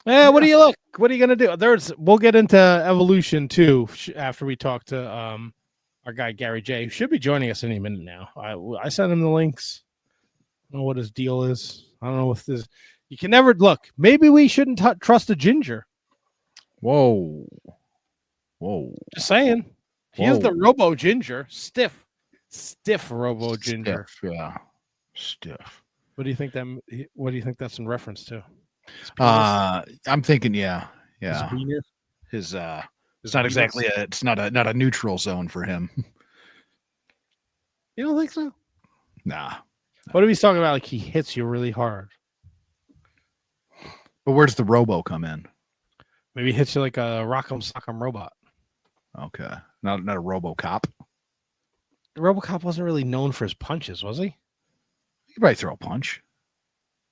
Yeah, what do you look? What are you gonna do? We'll get into evolution too after we talk to our guy Gary J, who should be joining us any minute now. I sent him the links. I don't know what his deal is. I don't know if this. You can never look. Maybe we shouldn't trust a ginger. Whoa. Just saying. He is the Robo Ginger, stiff Robo Ginger. Stiff, yeah, stiff. What do you think that? What do you think that's in reference to? I'm thinking, yeah. His it's not exactly it's not a neutral zone for him. You don't think so? Nah. What if he's talking about? Like he hits you really hard. But where does the Robo come in? Maybe he hits you like a Rock'em Sock'em robot. Okay, not a RoboCop. RoboCop wasn't really known for his punches, was he? He could probably throw a punch.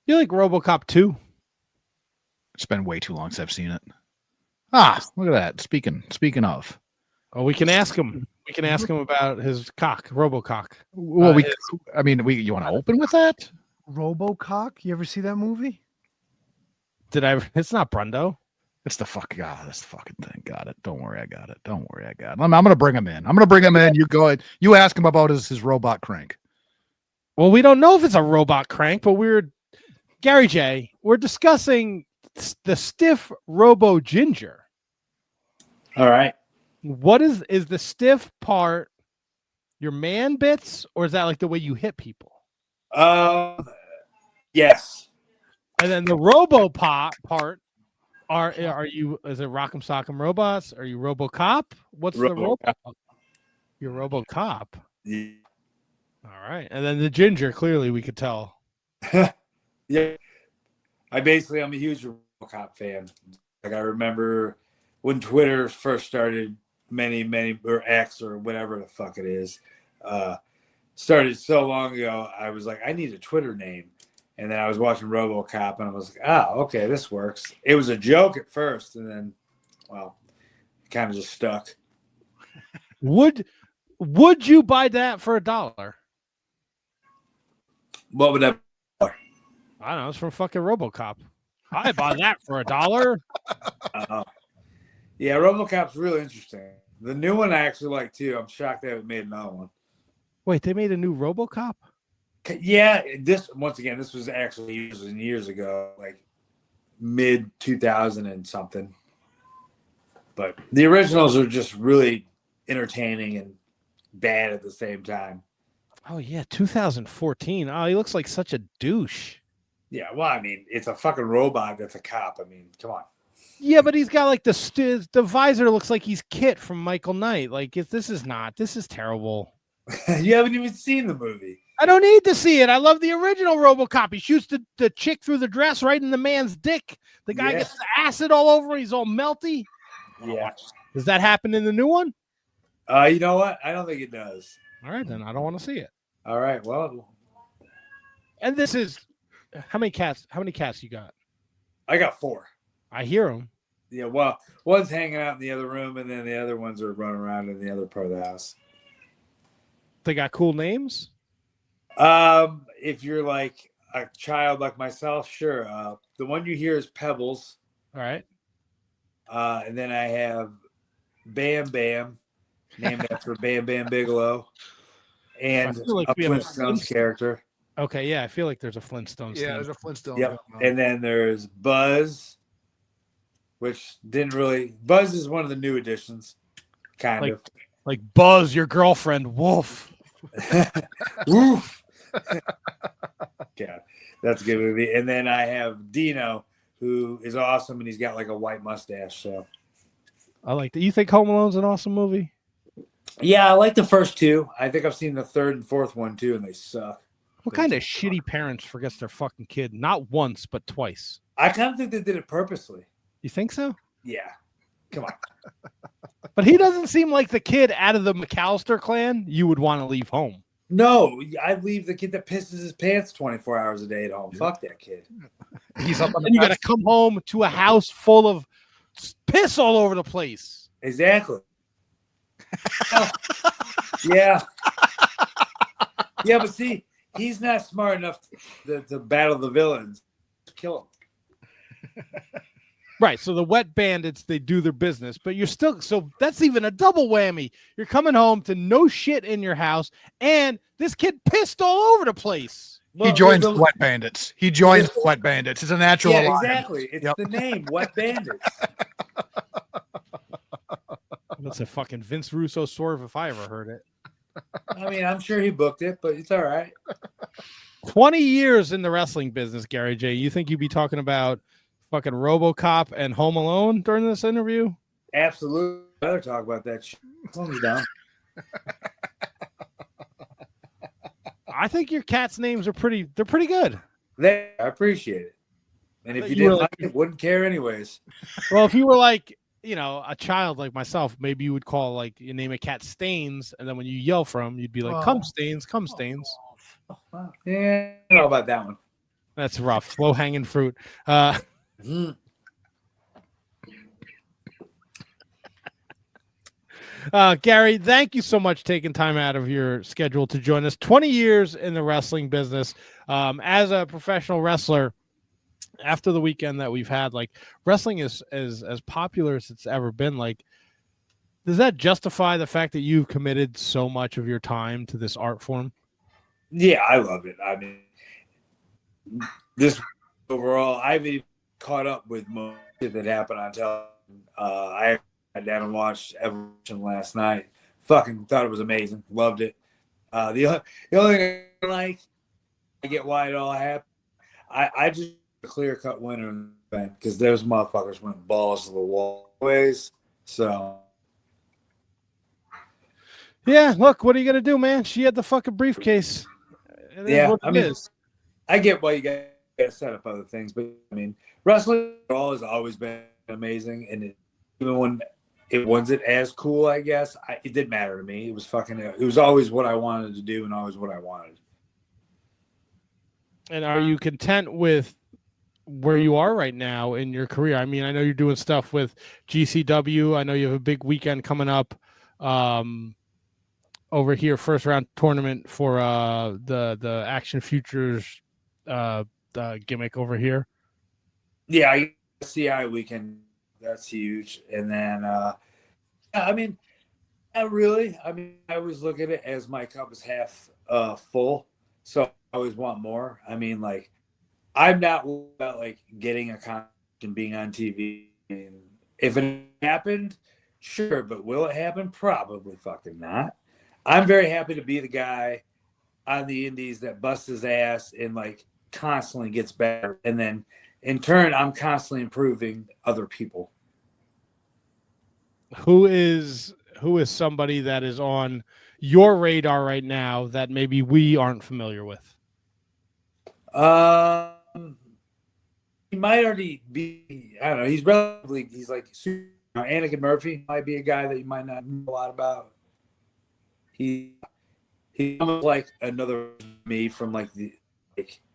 You like RoboCop 2? It's been way too long since I've seen it. Look at that. Speaking of, we can ask him. We can ask him about his cock, RoboCock. Well, you want to open with that? RoboCock? You ever see that movie? Did I? It's not Brundo. It's the fucking That's the fucking thing. Got it. Don't worry, I got it. Don't worry, I got it. I'm gonna bring him in. You go ahead. You ask him about his robot crank. Well, we don't know if it's a robot crank, but Gary J. We're discussing the stiff Robo Ginger. All right. What is the stiff part? Your man bits, or is that like the way you hit people? Yes. And then the Robo part. Are you? Is it Rock'em Sock'em Robots? Are you RoboCop? What's the Robo? You're RoboCop. Yeah. All right, and then the ginger. Clearly, we could tell. Yeah, I'm a huge RoboCop fan. Like I remember when Twitter first started, many or X or whatever the fuck it is, started so long ago. I was like, I need a Twitter name. And then I was watching RoboCop, and I was like, okay, this works. It was a joke at first, and then, well, it kind of just stuck. Would you buy that for $1? What would that be? I don't know. It's from fucking RoboCop. I buy that for $1. Yeah, RoboCop's really interesting. The new one I actually like, too. I'm shocked they haven't made another one. Wait, they made a new RoboCop? Yeah, this was actually years and years ago, like mid 2000 and something. But the originals are just really entertaining and bad at the same time. Oh yeah, 2014. Oh, he looks like such a douche. Yeah, well, I mean, it's a fucking robot that's a cop. I mean, come on. Yeah, but he's got like the visor looks like he's Kit from Michael Knight. Like this is terrible. You haven't even seen the movie. I don't need to see it. I love the original RoboCop. He shoots the chick through the dress right in the man's dick. The guy gets acid all over. He's all melty. Yeah. Does that happen in the new one? You know what? I don't think it does. All right, then I don't want to see it. All right. Well. And this is how many cats you got? I got 4. I hear them. Yeah. Well, one's hanging out in the other room, and then the other ones are running around in the other part of the house. They got cool names. If you're like a child like myself, sure. The one you hear is Pebbles. All right. And then I have Bam Bam, named after Bam Bam Bigelow, and like a Flintstones character. Okay, yeah, I feel like there's a Flintstones. Yeah, there's a Flintstones. Yep. And then there's Buzz, which didn't really. Buzz is one of the new additions, kind of. Like Buzz, your girlfriend, Wolf. Woof. Yeah, that's a good movie. And then I have Dino, who is awesome, and he's got like a white mustache. So I like that. You think Home Alone's an awesome movie? Yeah, I like the first 2. I think I've seen the 3rd and 4th one too, and they suck. What kind of shitty parents forgets their fucking kid? Not once, but twice. I kind of think they did it purposely. You think so? Yeah. Come on. But he doesn't seem like the kid out of the McAllister clan you would want to leave home. No, I'd leave the kid that pisses his pants 24 hours a day at home. Yeah. Fuck that kid. He's up on and you got to come home to a house full of piss all over the place. Exactly. Yeah. Yeah, but see, he's not smart enough to battle the villains. Kill him. Right. So the wet bandits, they do their business, but you're still, so that's even a double whammy. You're coming home to no shit in your house, and this kid pissed all over the place. He joins the Wet Bandits. He joins the Wet Bandits. It's a natural. Yeah, alliance. exactly. It's Yep. the name, Wet Bandits. That's a fucking Vince Russo swerve if I ever heard it. I mean, I'm sure he booked it, but it's all right. 20 years in the wrestling business, Gary J. You think you'd be talking about fucking RoboCop and Home Alone during this interview? Absolutely. I'd rather talk about that shit. Thumbs down. I think your cat's names are they're pretty good. I appreciate it. And if But you you didn't were like it, wouldn't care anyways. Well, if you were like, you know, a child like myself, maybe you would call, like, you name a cat Stains, and then when you yell for him, you'd be like, come Stains, come Stains. Yeah, I don't know about that one. That's rough. Low hanging fruit. Gary, thank you so much taking time out of your schedule to join us. 20 years in the wrestling business. As a professional wrestler, after the weekend that we've had, like, wrestling is as popular as it's ever been. Like, does that justify the fact that you've committed so much of your time to this art form? Yeah, I love it. I mean, this overall, I've even caught up with most shit that happened on television. I sat down and watched Evolution last night. Fucking thought it was amazing. Loved it. The only thing I like, I get why it all happened. I just a clear cut winner because those motherfuckers went balls to the wall ways. So Yeah, look, what are you gonna do, man? She had the fucking briefcase. It is yeah, what I it mean, is. I get why you got to set up other things, but I mean, wrestling has always been amazing, and even when it wasn't as cool, I guess it didn't matter to me. It was fucking. It was always what I wanted to do, and always what I wanted. And are you content with where you are right now in your career? I mean, I know you're doing stuff with GCW. I know you have a big weekend coming up over here, first round tournament for the Action Futures gimmick over here. Yeah, I CI weekend. That's huge, and then I mean, not really. I mean, I always look at it as my cup is half full, so I always want more. I mean, like, I'm not worried about like getting a contract and being on TV. And if it happened, sure, but will it happen? Probably fucking not. I'm very happy to be the guy on the indies that busts his ass and like constantly gets better, and then in turn, I'm constantly improving other people. Who is somebody that is on your radar right now that maybe we aren't familiar with? He might already be. I don't know. He's relatively. He's like Anakin Murphy might be a guy that you might not know a lot about. He's almost like another me from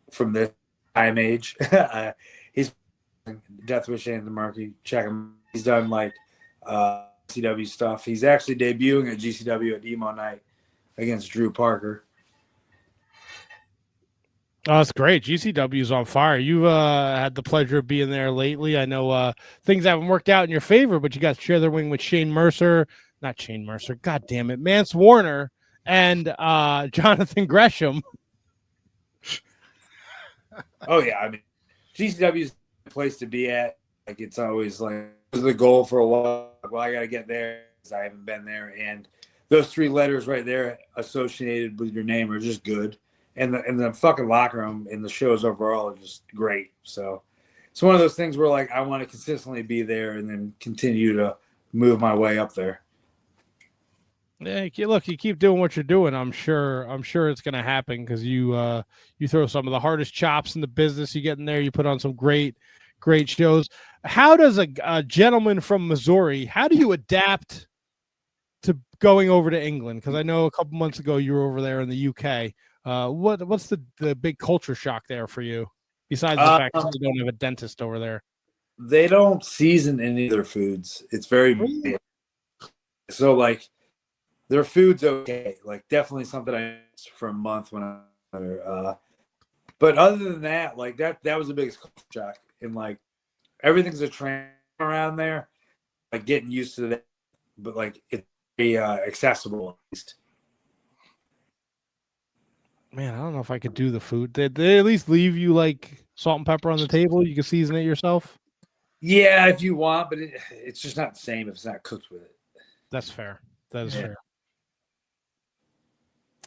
from the time age. He's Deathwish Anakin Murphy. Check him. He's done like GCW stuff. He's actually debuting at GCW at Emo Night against Drew Parker. Oh, that's great. GCW is on fire. You've had the pleasure of being there lately. I know things haven't worked out in your favor, but you got to share the ring with not Shane Mercer. God damn it. Mance Warner and Jonathan Gresham. Oh, yeah. I mean, GCW is the place to be at. Like, it's always like, it was the goal for a while. Well, I got to get there because I haven't been there. And those three letters right there associated with your name are just good. And the fucking locker room and the shows overall are just great. So it's one of those things where, like, I want to consistently be there and then continue to move my way up there. Yeah, look, you keep doing what you're doing. I'm sure it's going to happen because you throw some of the hardest chops in the business. You get in there, you put on some great shows. How does a gentleman from Missouri, how do you adapt to going over to England? Because I know a couple months ago you were over there in the UK. What's the big culture shock there for you? Besides the fact that you don't have a dentist over there. They don't season any of their foods. It's very big. So like their food's okay. Like definitely something I missed for a month when I but other than that, like that was the biggest culture shock. And like everything's a train around there. Like getting used to that, but like it's very accessible at least. Man, I don't know if I could do the food. Did they at least leave you like salt and pepper on the table? You can season it yourself. Yeah, if you want, but it's just not the same if it's not cooked with it. That's fair. That is Yeah. fair.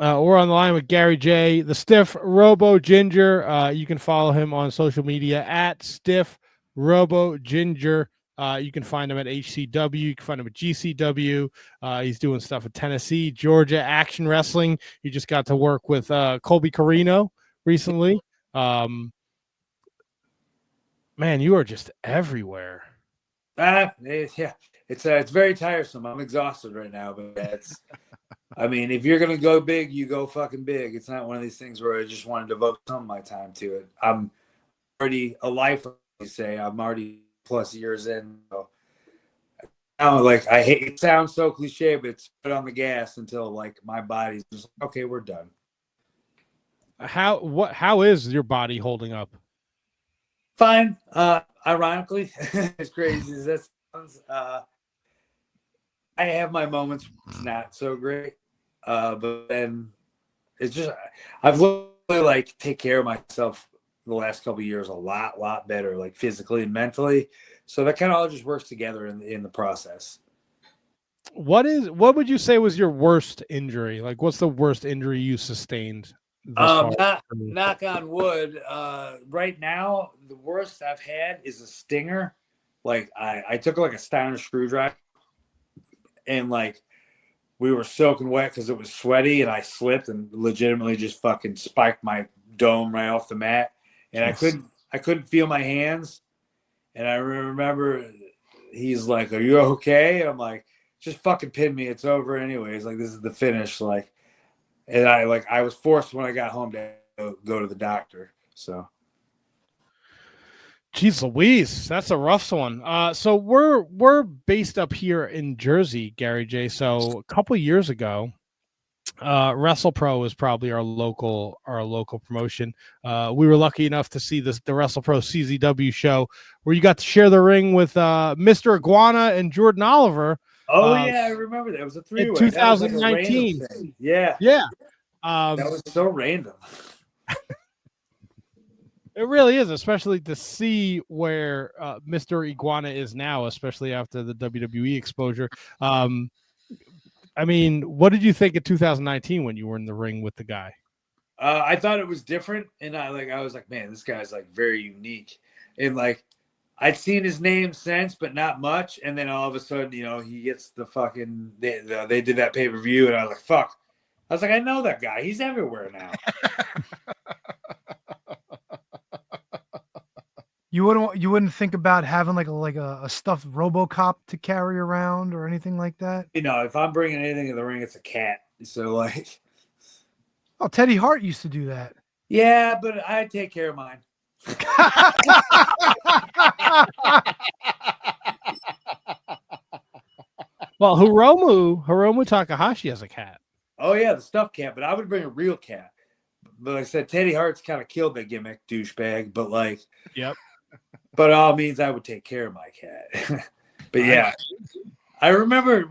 We're on the line with Gary J, the Stiff Robo Ginger. You can follow him on social media at Stiff Robo Ginger. You can find him at HCW. You can find him at GCW. He's doing stuff at Tennessee, Georgia, Action Wrestling. You just got to work with Colby Carino recently. Man, you are just everywhere. Yeah, it's very tiresome. I'm exhausted right now, but it's. I mean, if you're gonna go big, you go fucking big. It's not one of these things where I just want to devote some of my time to it. I'm already a lifer. You say I'm already plus years in. So like I hate it. Sounds so cliche, but it's put on the gas until like my body's just like, okay, we're done. How is your body holding up? Fine. Ironically, as crazy as that sounds, I have my moments where it's not so great. But then it's just I've literally like take care of myself the last couple of years a lot better, like physically and mentally. So that kind of all just works together in the process. What would you say was your worst injury? Like, what's the worst injury you sustained? Knock on wood. Right now, the worst I've had is a stinger. Like I took like a Steiner screwdriver, and like we were soaking wet because it was sweaty, and I slipped and legitimately just fucking spiked my dome right off the mat, and I couldn't feel my hands. And I remember he's like, "Are you okay?" And I'm like, "Just fucking pin me. It's over anyways. Like this is the finish." Like, and I was forced when I got home to go to the doctor. So. Jeez Louise, that's a rough one. So we're based up here in Jersey, Gary J. So a couple years ago, WrestlePro was probably our local promotion. We were lucky enough to see the WrestlePro CZW show where you got to share the ring with Mr. Iguana and Jordan Oliver. Oh yeah, I remember that. It was a three-way. In 2019. That was like yeah. That was so random. It really is, especially to see where Mr. Iguana is now, especially after the WWE exposure. I mean, what did you think of 2019 when you were in the ring with the guy? I thought it was different, and I was like, man, this guy's like very unique, and like I'd seen his name since, but not much. And then all of a sudden, he gets the fucking they did that pay-per-view, and I was like, fuck. I was like, I know that guy. He's everywhere now. You wouldn't think about having like a stuffed RoboCop to carry around or anything like that? If I'm bringing anything in the ring, it's a cat. So like, oh, Teddy Hart used to do that. Yeah, but I take care of mine. Well, Hiromu Takahashi has a cat. Oh yeah, the stuffed cat, but I would bring a real cat. But like I said, Teddy Hart's kind of killed that gimmick, douchebag. But like, yep. But all means I would take care of my cat. But yeah, I remember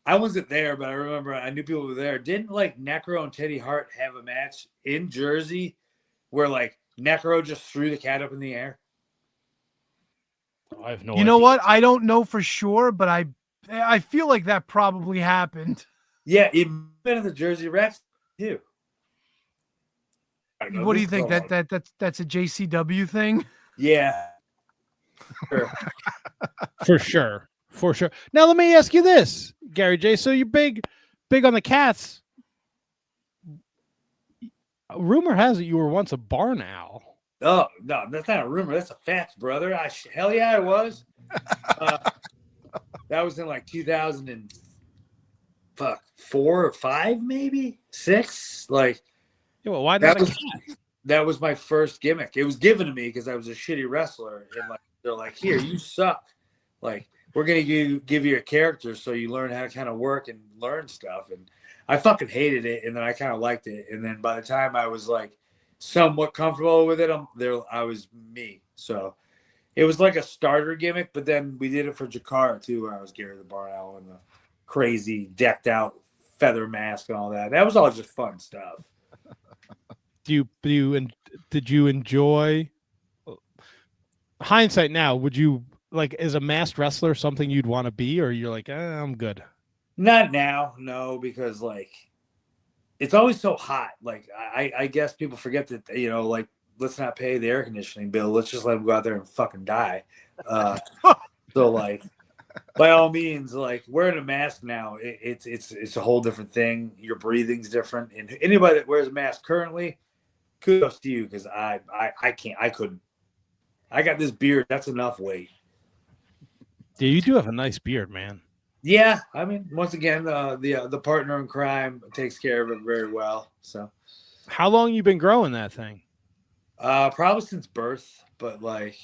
I wasn't there, but I remember I knew people were there. Didn't like Necro and Teddy Hart have a match in Jersey where like Necro just threw the cat up in the air? I have no idea. You know what? I don't know for sure, but I feel like that probably happened. Yeah, it been in the Jersey Rex too. What do you think? That's a JCW thing? Yeah. Sure. For sure. Now let me ask you this, Gary J. So you're big on the cats. Rumor has it you were once a barn owl. Oh no, that's not a rumor. That's a fact, brother. Hell yeah, I was. That was in like 2004 or 5, maybe 6. Like, yeah, well, why not a cat? That was my first gimmick. It was given to me because I was a shitty wrestler, and like they're like, "Here, you suck. Like, we're gonna give you a character so you learn how to kind of work and learn stuff." And I fucking hated it, and then I kind of liked it. And then by the time I was like somewhat comfortable with it, I was me. So It was like a starter gimmick, but then we did it for Jakara too, where I was Gary the Barn Owl and the crazy decked out feather mask and all that. That was all just fun stuff. Did you enjoy hindsight now? Would you like as a masked wrestler something you'd want to be, or you're like, I'm good? Not now, no, because like it's always so hot. Like I guess people forget that, you know, like let's not pay the air conditioning bill. Let's just let them go out there and fucking die. So like by all means, like wearing a mask now, it's a whole different thing. Your breathing's different. And anybody that wears a mask currently, kudos to you, because I couldn't. I got this beard. That's enough weight. Yeah, you do have a nice beard, man. Yeah, I mean, once again, the partner in crime takes care of it very well. So, How long you been growing that thing? probably since birth, but like,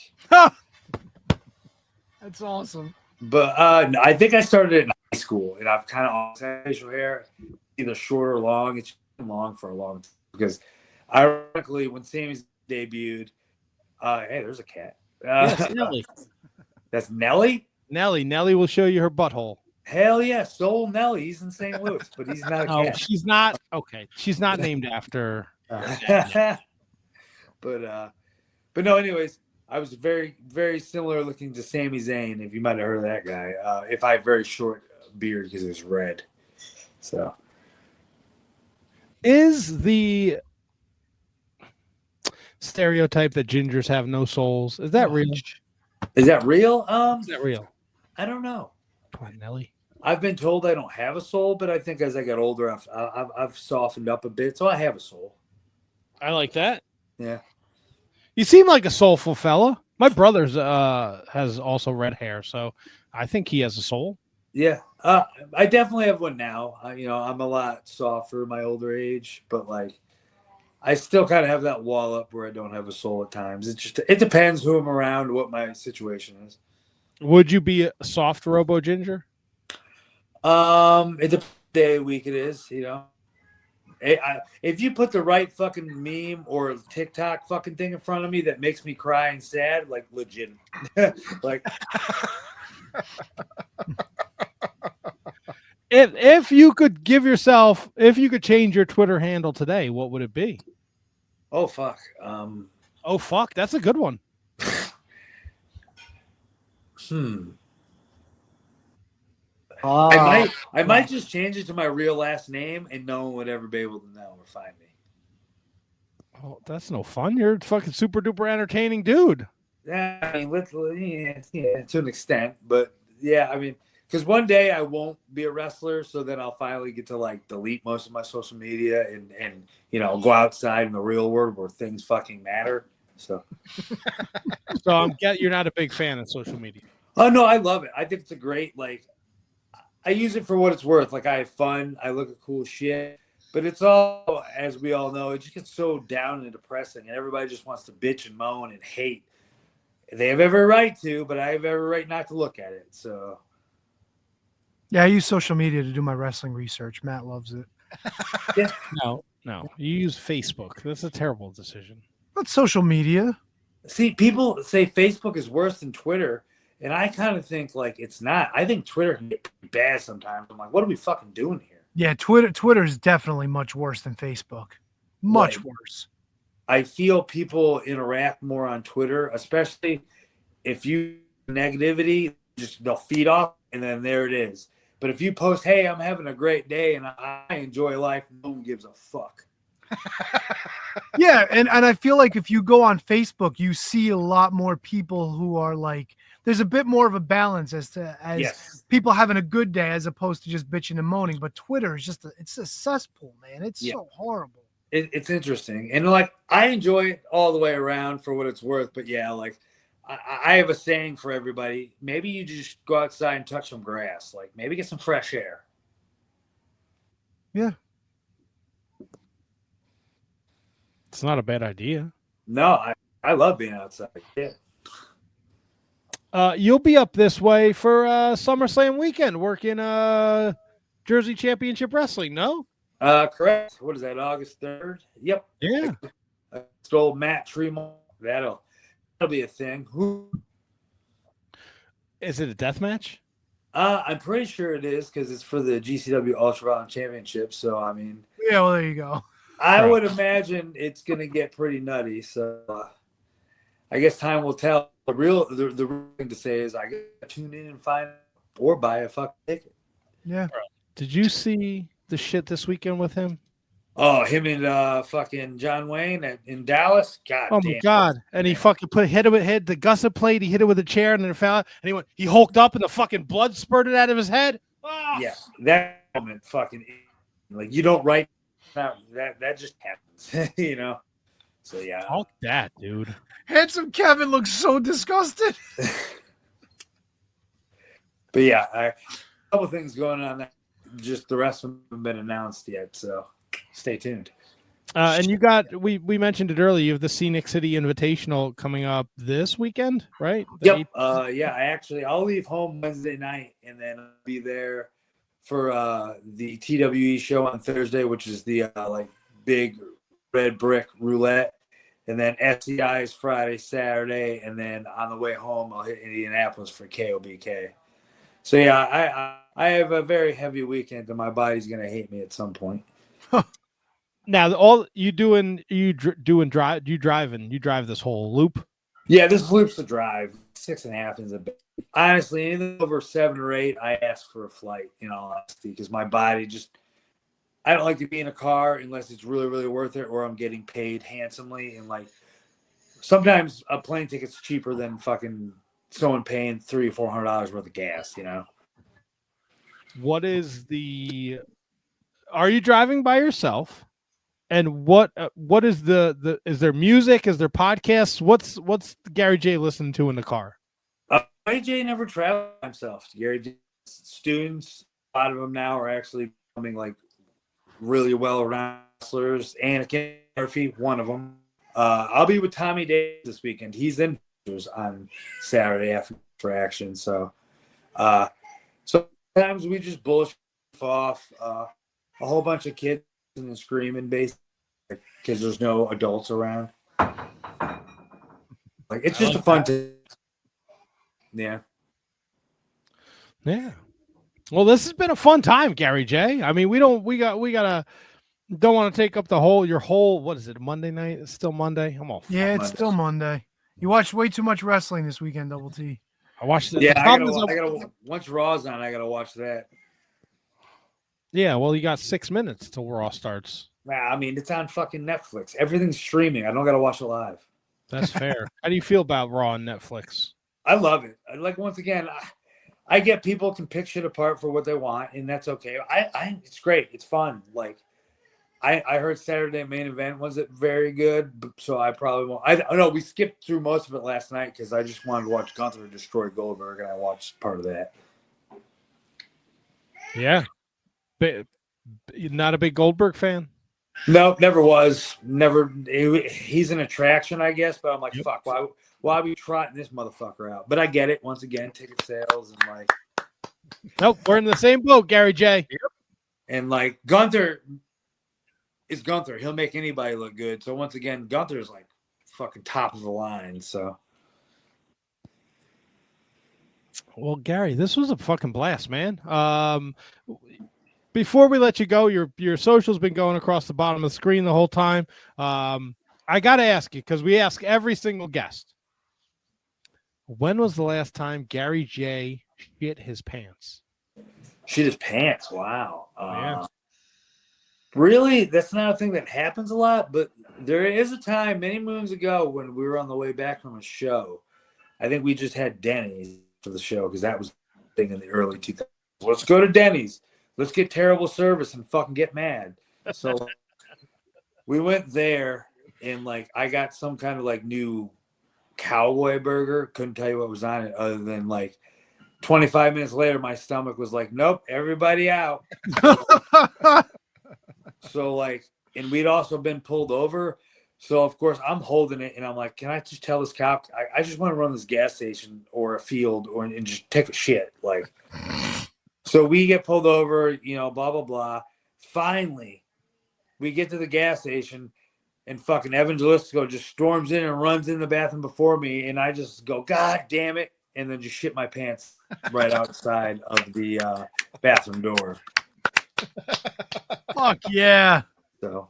That's awesome. but I think I started it in high school, and I've kind of always had facial hair, either short or long. It's been long for a long time because, ironically, when Sammy's debuted, hey, there's a cat. Yes, Nelly. That's Nelly. Nelly will show you her butthole. Hell yeah, Soul Nelly. He's in St. Louis, but he's not a Oh, cat. she's not okay. She's not named after. But no. Anyways, I was very, very similar looking to Sami Zayn. If you might have heard of that guy, if I had very short beard because it was red. So Is the stereotype that gingers have no souls? Is that real? is that real? Is that real? I don't know. Come on, Nelly. I've been told I don't have a soul, but I think as I got older, I've softened up a bit, so I have a soul. I like that. Yeah. You seem like a soulful fella. My brother's has also red hair, so I think he has a soul. Yeah, I definitely have one now. I'm a lot softer in my older age, but like, I still kind of have that wall up where I don't have a soul at times. It depends who I'm around, what my situation is. Would you be a soft robo ginger? It depends day of week it is. If you put the right fucking meme or TikTok fucking thing in front of me that makes me cry and sad, like legit, like. If you could if you could change your Twitter handle today, what would it be? Oh fuck. Oh fuck, that's a good one. I might just change it to my real last name, and no one would ever be able to know or find me. Oh, that's no fun. You're a fucking super duper entertaining dude. Yeah, I mean, yeah, to an extent, but yeah, I mean, because one day I won't be a wrestler, so then I'll finally get to like delete most of my social media and go outside in the real world where things fucking matter. So You're not a big fan of social media. Oh no, I love it. I think it's a great I use it for what it's worth. Like I have fun, I look at cool shit, but it's all, as we all know, it just gets so down and depressing, and everybody just wants to bitch and moan and hate. They have every right to, but I have every right not to look at it. So. Yeah, I use social media to do my wrestling research. Matt loves it. Yeah. No, you use Facebook. That's a terrible decision. That's social media. See, people say Facebook is worse than Twitter, and I kind of think like it's not. I think Twitter can get pretty bad sometimes. I'm like, what are we fucking doing here? Yeah, Twitter is definitely much worse than Facebook. Much Right. worse. I feel people interact more on Twitter, especially if you negativity, just they'll feed off, and then there it is. But if you post, "Hey, I'm having a great day and I enjoy life," no one gives a fuck. Yeah, and I feel like if you go on Facebook, you see a lot more people who are like, there's a bit more of a balance as Yes. people having a good day as opposed to just bitching and moaning. But Twitter is it's a cesspool, man. It's so horrible. It's interesting, and like I enjoy it all the way around for what it's worth. But yeah, like I have a saying for everybody: maybe you just go outside and touch some grass, like maybe get some fresh air. Yeah. It's not a bad idea. No, I love being outside. Yeah. You'll be up this way for SummerSlam weekend working Jersey Championship Wrestling, no? Correct. What is that? August 3rd? Yep. Yeah. Stole Matt Tremont. That'll be a thing. Is it a death match? I'm pretty sure it is because it's for the GCW Ultraviolet Championship. So I mean, Yeah, well, there you go. I Right. would imagine it's gonna get pretty nutty. So I guess time will tell. The real thing to say is I gotta tune in and find or buy a fucking ticket. Yeah. Did you see the shit this weekend with him? Oh, him and fucking John Wayne in Dallas. God Oh damn. my god! And he Man. fucking hit the gusset plate. He hit it with a chair, and then it fell out. And he hulked up, and the fucking blood spurted out of his head. Ah! Yeah, that moment, fucking, like you don't write that just happens, you know. So yeah, Fuck that, dude. Handsome Kevin looks so disgusted. but yeah, a couple things going on. Just the rest of them haven't been announced yet, so stay tuned. And you got we mentioned it earlier. You have the Scenic City Invitational coming up this weekend, right? The Yep. Yeah, I'll leave home Wednesday night, and then I'll be there for the TWE show on Thursday, which is the like big red brick roulette, and then SCI is Friday, Saturday, and then on the way home I'll hit Indianapolis for KOBK. So yeah, I have a very heavy weekend, and my body's gonna hate me at some point. Now, all you driving? You drive this whole loop? Yeah, this loop's the drive. 6.5 is a bit. Honestly, anything over 7 or 8, I ask for a flight, in all honesty, because my body just, I don't like to be in a car unless it's really, really worth it or I'm getting paid handsomely. And like, sometimes a plane ticket's cheaper than fucking someone paying $300 or $400 worth of gas, you know? What is are you driving by yourself? And what is is there music? Is there podcasts? What's Gary J listening to in the car? Gary J never traveled by himself. Gary J students, a lot of them now are actually becoming like really well-rounded wrestlers. Anakin Murphy, one of them. I'll be with Tommy Davis this weekend. He's in on Saturday after action. So sometimes we just bullshit off a whole bunch of kids and screaming basically because there's no adults around. Like it's just a fun thing. Yeah. Well, this has been a fun time, Gary J. I mean, we don't want to take up your whole, what is it, Monday night? It's still Monday. I'm all Yeah, it's still Monday. You watched way too much wrestling this weekend, Double T. I watched it. Yeah, I gotta once Raw's on, I gotta watch that. Yeah, well, you got 6 minutes till Raw starts. Nah, I mean, it's on fucking Netflix. Everything's streaming. I don't gotta watch it live. That's fair. How do you feel about Raw on Netflix? I love it. Like once again, I get people can pick shit apart for what they want, and that's okay. It's great. It's fun. Like I heard Saturday main event wasn't very good, so I probably won't. I know we skipped through most of it last night because I just wanted to watch Gunther destroy Goldberg, and I watched part of that. Yeah. Not a big Goldberg fan? No, never was. Never. He's an attraction, I guess, but I'm like, fuck, why are we trotting this motherfucker out? But I get it. Once again, ticket sales and like. Nope, we're in the same boat, Gary J. Yep. And like Gunther is Gunther. He'll make anybody look good. So once again, Gunther is like fucking top of the line. So. Well, Gary, this was a fucking blast, man. Before we let you go, your social's been going across the bottom of the screen the whole time. I got to ask you, because we ask every single guest, when was the last time Gary J shit his pants? Shit his pants. Wow. Yeah. Really? That's not a thing that happens a lot, but there is a time many moons ago when we were on the way back from a show. I think we just had Denny's for the show because that was the thing in the early 2000s. Let's go to Denny's. Let's get terrible service and fucking get mad. So we went there and like I got some kind of like new cowboy burger. Couldn't tell you what was on it other than like 25 minutes later, my stomach was like, nope, everybody out. So like, and we'd also been pulled over. So of course I'm holding it and I'm like, can I just tell this cop, I just want to run this gas station or a field and just take a shit. Like, so we get pulled over, blah, blah, blah. Finally, we get to the gas station and fucking Evangelisco just storms in and runs in the bathroom before me. And I just go, God damn it. and then just shit my pants right outside of the bathroom door. Fuck yeah. So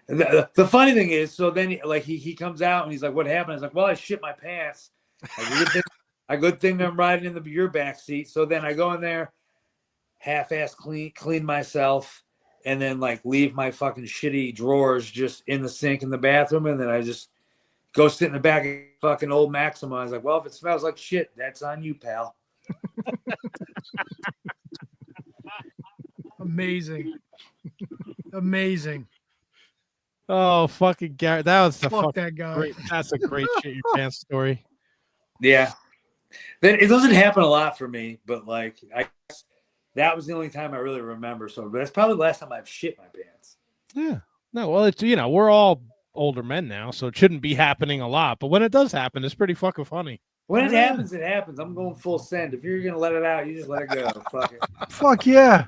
the funny thing is, so then he comes out and he's like, "What happened?" I was like, "Well, I shit my pants." A good thing I'm riding in your back seat. So then I go in there, half-ass clean myself, and then like leave my fucking shitty drawers just in the sink in the bathroom, and then I just go sit in the back of fucking old Maxima. I was like, "Well, if it smells like shit, that's on you, pal." Amazing. Amazing. Oh, fucking Garrett. That was the Fuck fucking that guy. great. That's a great shit your pants story. Yeah. Then it doesn't happen a lot for me, but like I guess that was the only time I really remember. So that's probably the last time I've shit my pants. Yeah. No, well, it's, you know, we're all older men now, so it shouldn't be happening a lot. But when it does happen, it's pretty fucking funny. When it happens, it happens. I'm going full send. If you're gonna let it out, you just let it go. Fuck it. Fuck yeah.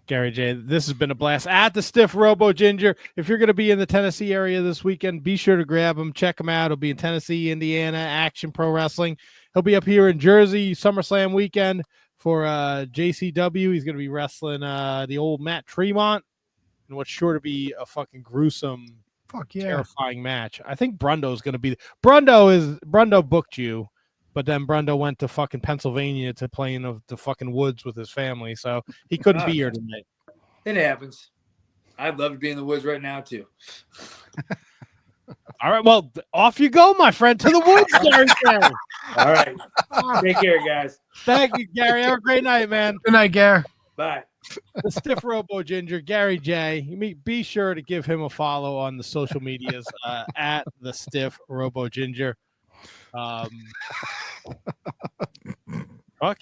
Gary J, this has been a blast at the Stiff Robo Ginger. If you're going to be in the Tennessee area this weekend, be sure to grab him. Check him out. He'll be in Tennessee, Indiana, Action Pro Wrestling. He'll be up here in Jersey, SummerSlam weekend for JCW. He's going to be wrestling the old Matt Tremont in what's sure to be a fucking gruesome, Fuck yeah. terrifying match. I think Brundo's going to be Brundo booked you, but then Brundo went to fucking Pennsylvania to play in the fucking woods with his family, so he couldn't be here tonight. It happens. I'd love to be in the woods right now too. All right, well, off you go, my friend, to the woods, Gary J. All right. Take care, guys. Thank you, Gary. Have a great night, man. Good night, Gare. Bye. The Stiff Robo Ginger, Gary J. Be sure to give him a follow on the social medias at the Stiff Robo Ginger.